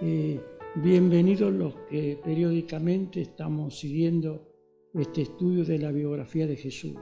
Bienvenidos los que periódicamente estamos siguiendo este estudio de la biografía de Jesús.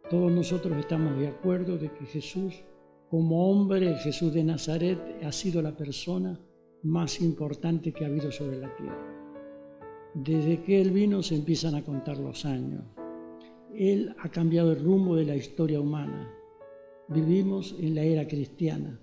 Todos nosotros estamos de acuerdo de que Jesús, como hombre, el Jesús de Nazaret, ha sido la persona más importante que ha habido sobre la tierra. Desde que Él vino se empiezan a contar los años. Él ha cambiado el rumbo de la historia humana. Vivimos en la era cristiana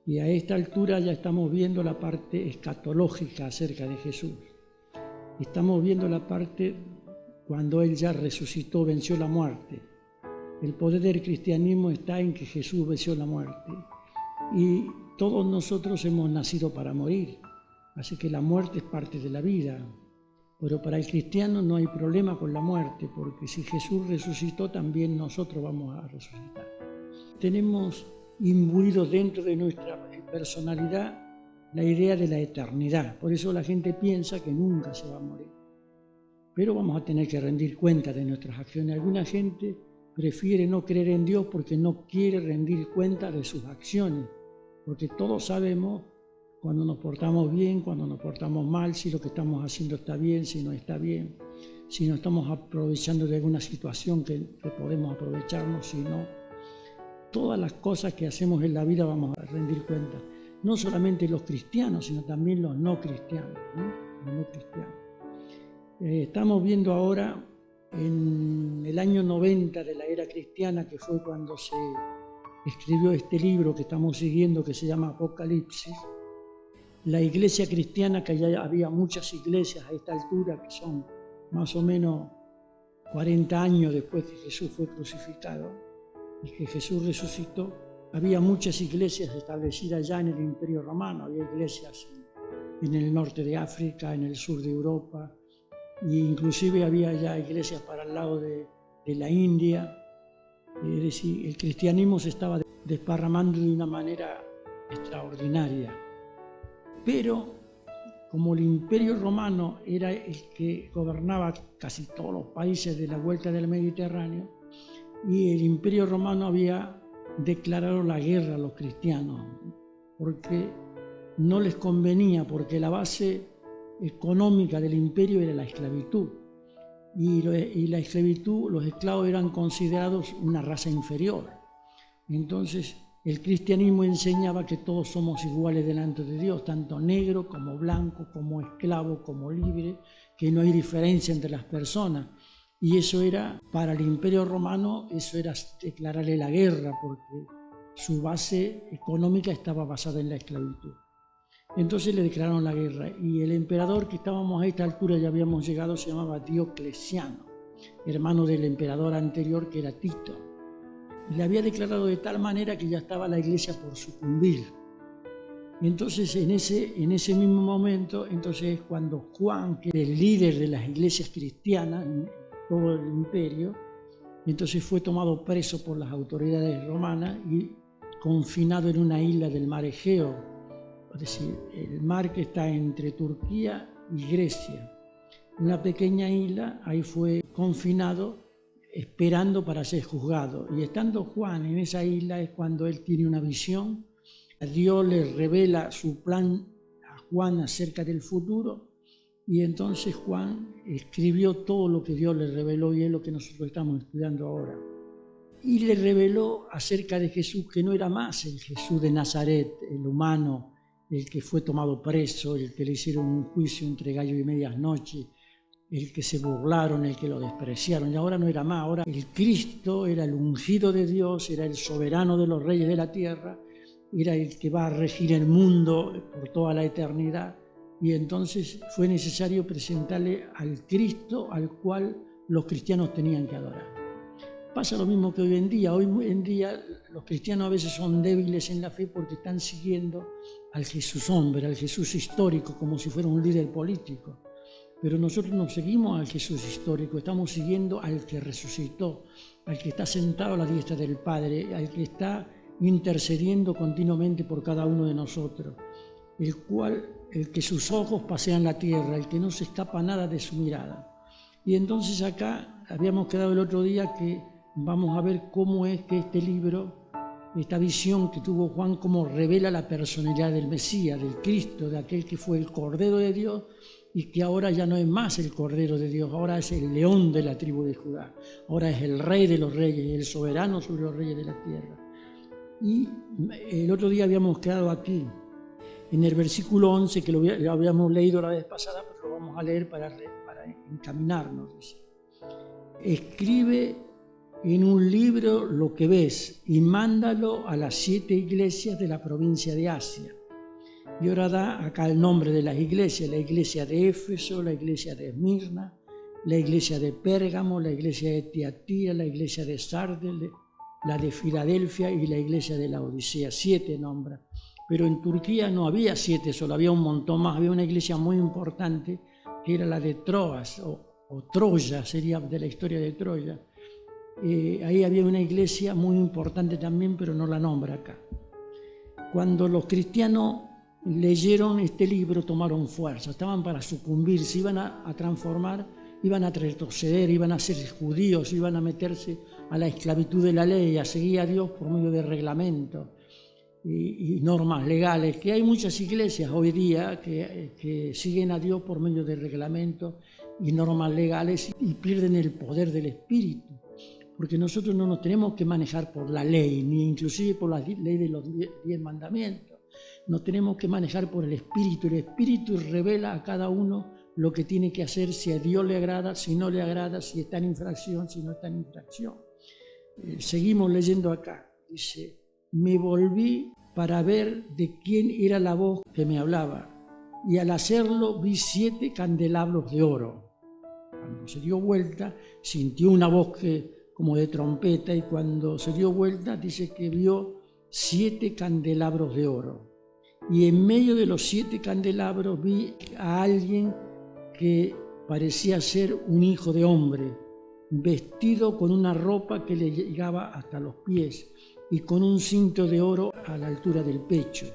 y a esta altura ya estamos viendo la parte escatológica acerca de Jesús. Estamos viendo la parte cuando Él ya resucitó, venció la muerte. El poder del cristianismo está en que Jesús venció la muerte y todos nosotros hemos nacido para morir, así que la muerte es parte de la vida. Pero para el cristiano no hay problema con la muerte, porque si Jesús resucitó, también nosotros vamos a resucitar. Tenemos imbuido dentro de nuestra personalidad la idea de la eternidad. Por eso la gente piensa que nunca se va a morir. Pero vamos a tener que rendir cuenta de nuestras acciones. Alguna gente prefiere no creer en Dios porque no quiere rendir cuenta de sus acciones, porque todos sabemos cuando nos portamos bien, cuando nos portamos mal, si lo que estamos haciendo está bien, si no está bien, si nos estamos aprovechando de alguna situación que podemos aprovecharnos, si no. Todas las cosas que hacemos en la vida vamos a rendir cuenta. No solamente los cristianos, sino también los no cristianos, ¿no? Los no cristianos. Estamos viendo ahora en el año 90 de la era cristiana, que fue cuando se escribió este libro que estamos siguiendo, que se llama Apocalipsis. La iglesia cristiana, que ya había muchas iglesias a esta altura, que son más o menos 40 años después que Jesús fue crucificado y que Jesús resucitó, había muchas iglesias establecidas ya en el Imperio Romano. Había iglesias en el norte de África, en el sur de Europa, e inclusive había ya iglesias para el lado de la India. Es decir, el cristianismo se estaba desparramando de una manera extraordinaria. Pero como el Imperio Romano era el que gobernaba casi todos los países de la vuelta del Mediterráneo, y el Imperio Romano había declarado la guerra a los cristianos, porque no les convenía, porque la base económica del imperio era la esclavitud, y la esclavitud, los esclavos eran considerados una raza inferior. Entonces el cristianismo enseñaba que todos somos iguales delante de Dios, tanto negro como blanco, como esclavo, como libre, que no hay diferencia entre las personas. Y eso era, para el Imperio Romano, eso era declararle la guerra, porque su base económica estaba basada en la esclavitud. Entonces le declararon la guerra, y el emperador, que estábamos a esta altura, ya habíamos llegado, se llamaba Diocleciano, hermano del emperador anterior, que era Tito. Le había declarado de tal manera que ya estaba la iglesia por sucumbir. Entonces, en ese mismo momento, entonces cuando Juan, que era el líder de las iglesias cristianas en todo el imperio, entonces fue tomado preso por las autoridades romanas y confinado en una isla del mar Egeo, es decir, el mar que está entre Turquía y Grecia. Una pequeña isla, ahí fue confinado, esperando para ser juzgado. Y estando Juan en esa isla es cuando él tiene una visión. Dios le revela su plan a Juan acerca del futuro, y entonces Juan escribió todo lo que Dios le reveló, y es lo que nosotros estamos estudiando ahora. Y le reveló acerca de Jesús, que no era más el Jesús de Nazaret, el humano, el que fue tomado preso, el que le hicieron un juicio entre gallo y medianoche, el que se burlaron, el que lo despreciaron. Y ahora no era más, ahora el Cristo era el ungido de Dios, era el soberano de los reyes de la tierra, era el que va a regir el mundo por toda la eternidad. Y entonces fue necesario presentarle al Cristo al cual los cristianos tenían que adorar. Pasa lo mismo que hoy en día. Hoy en día los cristianos a veces son débiles en la fe porque están siguiendo al Jesús hombre, al Jesús histórico, como si fuera un líder político. Pero nosotros no seguimos al Jesús histórico, estamos siguiendo al que resucitó, al que está sentado a la diestra del Padre, al que está intercediendo continuamente por cada uno de nosotros, el que sus ojos pasean la tierra, el que no se escapa nada de su mirada. Y entonces acá habíamos quedado el otro día que vamos a ver cómo es que este libro esta visión que tuvo Juan, como revela la personalidad del Mesías, del Cristo, de aquel que fue el Cordero de Dios y que ahora ya no es más el Cordero de Dios, ahora es el león de la tribu de Judá, ahora es el Rey de los reyes, el soberano sobre los reyes de la tierra. Y el otro día habíamos quedado aquí, en el versículo 11, que lo habíamos leído la vez pasada, pero lo vamos a leer para encaminarnos. Dice: escribe en un libro lo que ves y mándalo a las 7 iglesias de la provincia de Asia. Y ahora da acá el nombre de las iglesias: la iglesia de Éfeso, la iglesia de Esmirna, la iglesia de Pérgamo, la iglesia de Tiatira, la iglesia de Sardes, la de Filadelfia y la iglesia de la Odisea. 7 nombra. Pero en Turquía no había 7 solo, había un montón más. Había una iglesia muy importante que era la de Troas, o Troya, sería de la historia de Troya. Ahí había una iglesia muy importante también, pero no la nombra acá. Cuando los cristianos leyeron este libro, tomaron fuerza, estaban para sucumbir, se iban a transformar, iban a retroceder, iban a ser judíos, iban a meterse a la esclavitud de la ley, a seguir a Dios por medio de reglamentos y normas legales, que hay muchas iglesias hoy día que siguen a Dios por medio de reglamentos y normas legales y pierden el poder del Espíritu. Porque nosotros no nos tenemos que manejar por la ley, ni inclusive por la ley de los 10 mandamientos. Nos tenemos que manejar por el Espíritu. El Espíritu revela a cada uno lo que tiene que hacer, si a Dios le agrada, si no le agrada, si está en infracción, si no está en infracción. Seguimos leyendo acá. Dice: me volví para ver de quién era la voz que me hablaba, y al hacerlo vi 7 candelabros de oro. Cuando se dio vuelta, sintió una voz como de trompeta, y cuando se dio vuelta dice que vio 7 candelabros de oro. Y en medio de los 7 candelabros vi a alguien que parecía ser un hijo de hombre, vestido con una ropa que le llegaba hasta los pies y con un cinto de oro a la altura del pecho.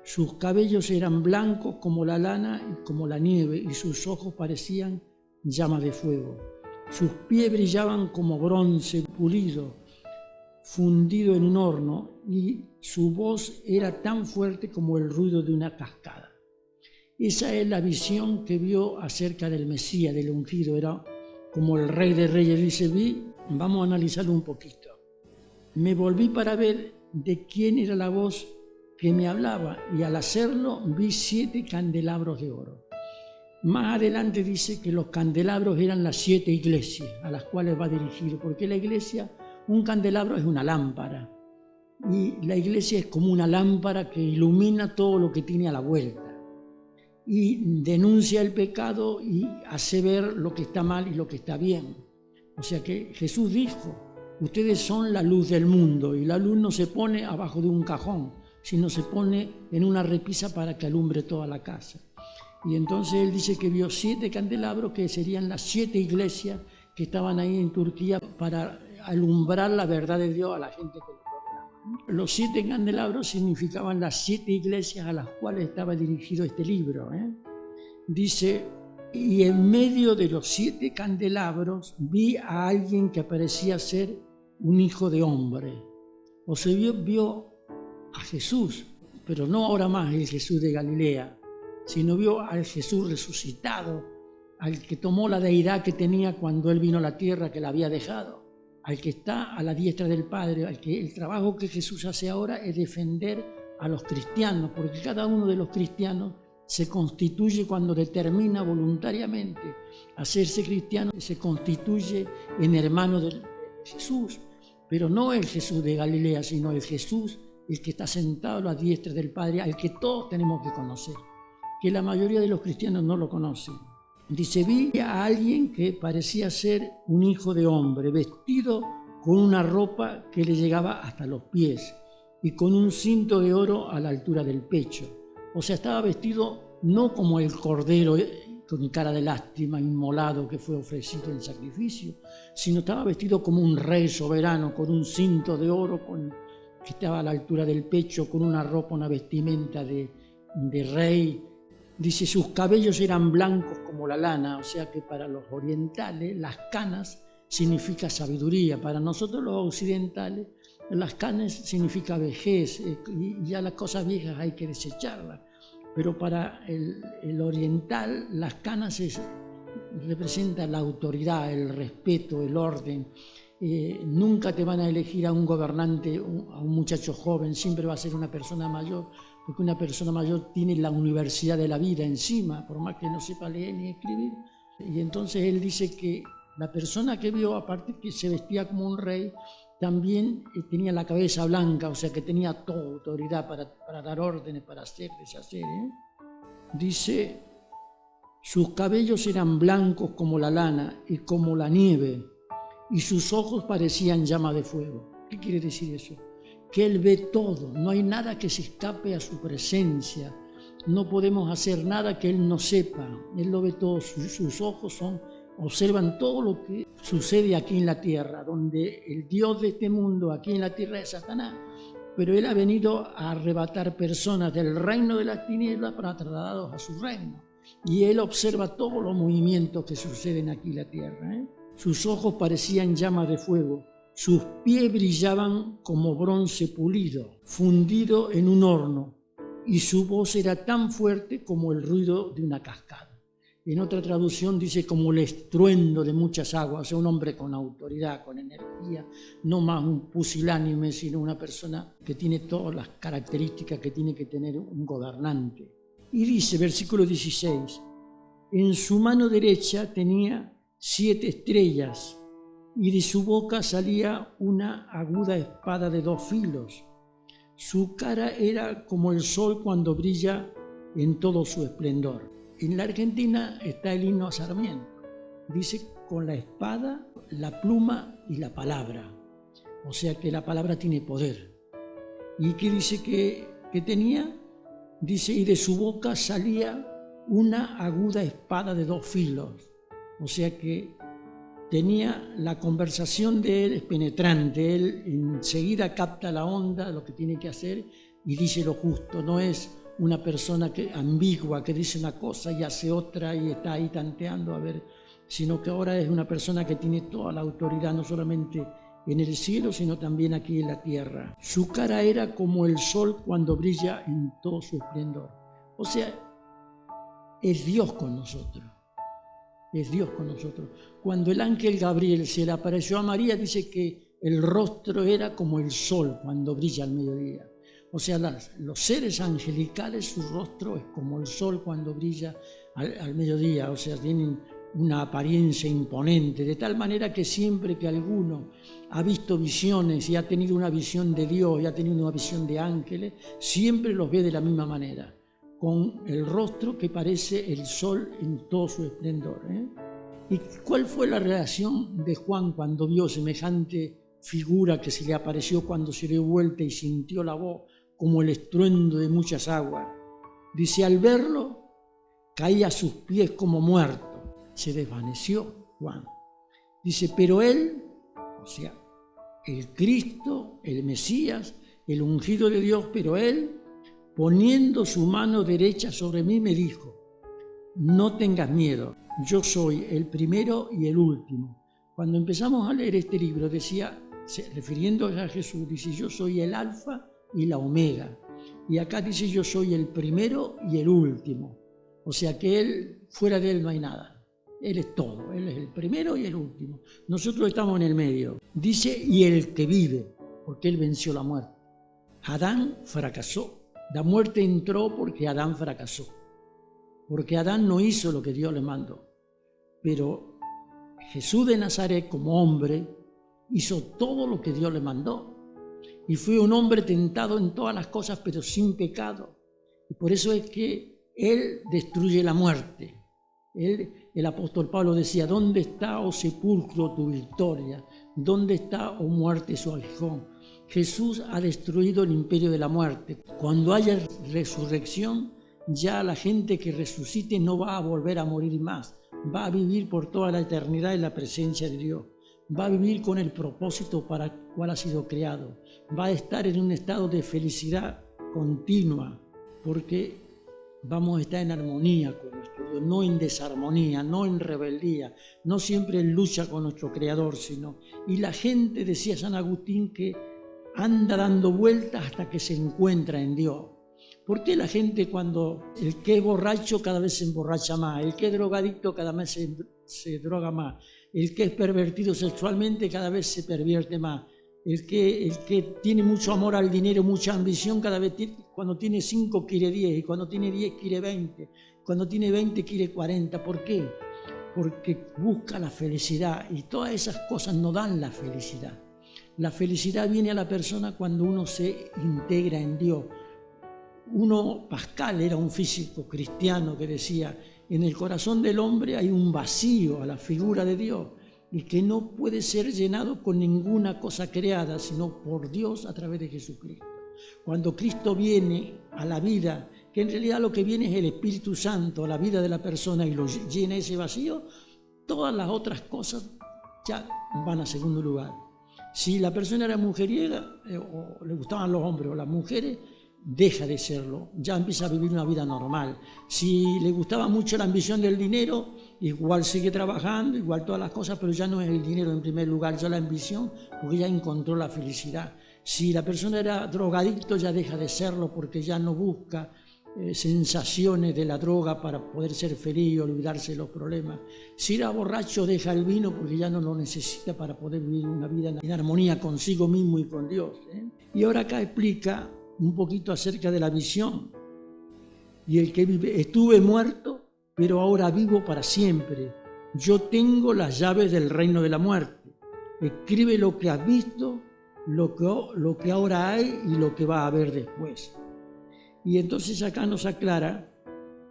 Sus cabellos eran blancos como la lana y como la nieve, y sus ojos parecían llamas de fuego. Sus pies brillaban como bronce pulido, fundido en un horno, y su voz era tan fuerte como el ruido de una cascada. Esa es la visión que vio acerca del Mesías, del ungido. Era como el Rey de Reyes. Dice: vamos a analizarlo un poquito. Me volví para ver de quién era la voz que me hablaba, y al hacerlo vi 7 candelabros de oro. Más adelante dice que los candelabros eran las 7 iglesias a las cuales va dirigido, porque la iglesia, un candelabro es una lámpara, y la iglesia es como una lámpara que ilumina todo lo que tiene a la vuelta, y denuncia el pecado y hace ver lo que está mal y lo que está bien. O sea que Jesús dijo: ustedes son la luz del mundo, y la luz no se pone abajo de un cajón, sino se pone en una repisa para que alumbre toda la casa. Y entonces él dice que vio 7 candelabros, que serían las 7 iglesias que estaban ahí en Turquía para alumbrar la verdad de Dios a la gente que lo rodeaba. Los 7 candelabros significaban las 7 iglesias a las cuales estaba dirigido este libro. Dice: y en medio de los 7 candelabros vi a alguien que parecía ser un hijo de hombre. O sea, vio a Jesús, pero no ahora más el Jesús de Galilea, sino vio al Jesús resucitado, al que tomó la deidad que tenía cuando Él vino a la tierra, que la había dejado, al que está a la diestra del Padre, al que el trabajo que Jesús hace ahora es defender a los cristianos, porque cada uno de los cristianos se constituye, cuando determina voluntariamente hacerse cristiano, se constituye en hermano de Jesús, pero no el Jesús de Galilea, sino el Jesús, el que está sentado a la diestra del Padre, al que todos tenemos que conocer, que la mayoría de los cristianos no lo conocen. Dice: vi a alguien que parecía ser un hijo de hombre, vestido con una ropa que le llegaba hasta los pies y con un cinto de oro a la altura del pecho. O sea, estaba vestido no como el cordero con cara de lástima, inmolado, que fue ofrecido en sacrificio, sino estaba vestido como un rey soberano, con un cinto de oro que estaba a la altura del pecho, con una ropa, una vestimenta de rey. Dice: sus cabellos eran blancos como la lana. O sea que para los orientales las canas significa sabiduría. Para nosotros los occidentales Las canas significa vejez, y ya las cosas viejas hay que desecharlas. Pero para el oriental, las canas representan la autoridad, el respeto, el orden. Nunca te van a elegir a un gobernante, a un muchacho joven, siempre va a ser una persona mayor, porque una persona mayor tiene la universidad de la vida encima, por más que no sepa leer ni escribir. Y entonces él dice que la persona que vio, aparte que se vestía como un rey, también tenía la cabeza blanca, o sea que tenía toda autoridad para dar órdenes, para hacer, deshacer. Dice, sus cabellos eran blancos como la lana y como la nieve, y sus ojos parecían llama de fuego. ¿Qué quiere decir eso? Que Él ve todo, no hay nada que se escape a su presencia, no podemos hacer nada que Él no sepa, Él lo ve todo, sus ojos observan todo lo que sucede aquí en la tierra, donde el Dios de este mundo aquí en la tierra es Satanás, pero Él ha venido a arrebatar personas del reino de las tinieblas para trasladarlos a su reino, y Él observa todos los movimientos que suceden aquí en la tierra. Sus ojos parecían llamas de fuego, sus pies brillaban como bronce pulido, fundido en un horno, y su voz era tan fuerte como el ruido de una cascada. En otra traducción dice como el estruendo de muchas aguas, o sea, un hombre con autoridad, con energía, no más un pusilánime, sino una persona que tiene todas las características que tiene que tener un gobernante. Y dice, versículo 16, en su mano derecha tenía 7 estrellas, y de su boca salía una aguda espada de 2 filos. Su cara era como el sol cuando brilla en todo su esplendor. En la Argentina está el himno a Sarmiento. Dice con la espada, la pluma y la palabra. O sea que la palabra tiene poder. ¿Y qué dice que tenía? Dice, y de su boca salía una aguda espada de 2 filos. O sea que tenía la conversación de él es penetrante, él enseguida capta la onda, lo que tiene que hacer y dice lo justo, no es una persona ambigua que dice una cosa y hace otra y está ahí tanteando a ver, sino que ahora es una persona que tiene toda la autoridad, no solamente en el cielo, sino también aquí en la tierra. Su cara era como el sol cuando brilla en todo su esplendor. O sea, es Dios con nosotros. Es Dios con nosotros. Cuando el ángel Gabriel se le apareció a María, dice que el rostro era como el sol cuando brilla al mediodía. O sea, los seres angelicales, su rostro es como el sol cuando brilla al mediodía. O sea, tienen una apariencia imponente, de tal manera que siempre que alguno ha visto visiones y ha tenido una visión de Dios y ha tenido una visión de ángeles, siempre los ve de la misma manera, con el rostro que parece el sol en todo su esplendor. ¿Y cuál fue la reacción de Juan cuando vio semejante figura que se le apareció cuando se dio vuelta y sintió la voz como el estruendo de muchas aguas? Dice, al verlo, caía a sus pies como muerto. Se desvaneció Juan. Dice, pero él, o sea, el Cristo, el Mesías, el ungido de Dios, pero él, poniendo su mano derecha sobre mí, me dijo, no tengas miedo, yo soy el primero y el último. Cuando empezamos a leer este libro, decía, refiriéndose a Jesús, dice, yo soy el alfa y la omega. Y acá dice, yo soy el primero y el último. O sea que él, fuera de él no hay nada. Él es todo, él es el primero y el último. Nosotros estamos en el medio. Dice, y el que vive, porque él venció la muerte. Adán fracasó. La muerte entró porque Adán fracasó. Porque Adán no hizo lo que Dios le mandó. Pero Jesús de Nazaret, como hombre, hizo todo lo que Dios le mandó. Y fue un hombre tentado en todas las cosas, pero sin pecado. Y por eso es que Él destruye la muerte. El apóstol Pablo decía, ¿dónde está, oh sepulcro, tu victoria? ¿Dónde está, oh muerte, su aguijón? Jesús ha destruido el imperio de la muerte. Cuando haya resurrección, ya la gente que resucite no va a volver a morir más. Va a vivir por toda la eternidad en la presencia de Dios. Va a vivir con el propósito para el cual ha sido creado. Va a estar en un estado de felicidad continua, porque vamos a estar en armonía con nuestro Dios, no en desarmonía, no en rebeldía, no siempre en lucha con nuestro Creador, sino. Y la gente, decía San Agustín, que anda dando vueltas hasta que se encuentra en Dios. ¿Por qué la gente cuando el que es borracho cada vez se emborracha más? El que es drogadicto cada vez se droga más. El que es pervertido sexualmente cada vez se pervierte más. El que tiene mucho amor al dinero, mucha ambición, cada vez cuando tiene 5 quiere 10, y cuando tiene 10 quiere 20, cuando tiene 20 quiere 40. ¿Por qué? Porque busca la felicidad y todas esas cosas no dan la felicidad. La felicidad viene a la persona cuando uno se integra en Dios. Pascal era un físico cristiano que decía, en el corazón del hombre hay un vacío a la figura de Dios y que no puede ser llenado con ninguna cosa creada, sino por Dios a través de Jesucristo. Cuando Cristo viene a la vida, que en realidad lo que viene es el Espíritu Santo a la vida de la persona y lo llena ese vacío, todas las otras cosas ya van a segundo lugar. Si la persona era mujeriega o le gustaban los hombres o las mujeres, deja de serlo, ya empieza a vivir una vida normal. Si le gustaba mucho la ambición del dinero, igual sigue trabajando, igual todas las cosas, pero ya no es el dinero en primer lugar, ya la ambición, porque ya encontró la felicidad. Si la persona era drogadicto, ya deja de serlo porque ya no busca sensaciones de la droga para poder ser feliz y olvidarse de los problemas. Si era borracho, deja el vino porque ya no lo necesita para poder vivir una vida en armonía consigo mismo y con Dios. Y ahora acá explica un poquito acerca de la visión. Y el que vive, estuve muerto, pero ahora vivo para siempre. Yo tengo las llaves del reino de la muerte. Escribe lo que has visto, lo que ahora hay y lo que va a haber después. Y entonces acá nos aclara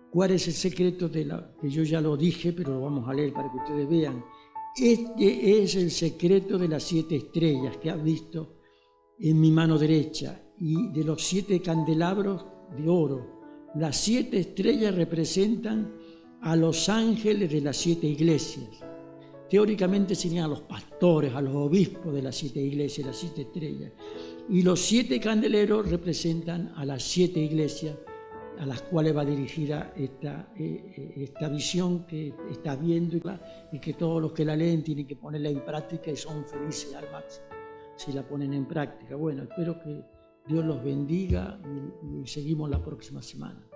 cuál es el secreto que yo ya lo dije, pero lo vamos a leer para que ustedes vean. Este es el secreto de las 7 estrellas que has visto en mi mano derecha y de los 7 candelabros de oro. Las 7 estrellas representan a los ángeles de las 7 iglesias. Teóricamente serían a los pastores, a los obispos de las 7 iglesias, las 7 estrellas. Y los 7 candeleros representan a las 7 iglesias a las cuales va dirigida esta visión que está viendo y que todos los que la leen tienen que ponerla en práctica y son felices al máximo si la ponen en práctica. Bueno, espero que Dios los bendiga y seguimos la próxima semana.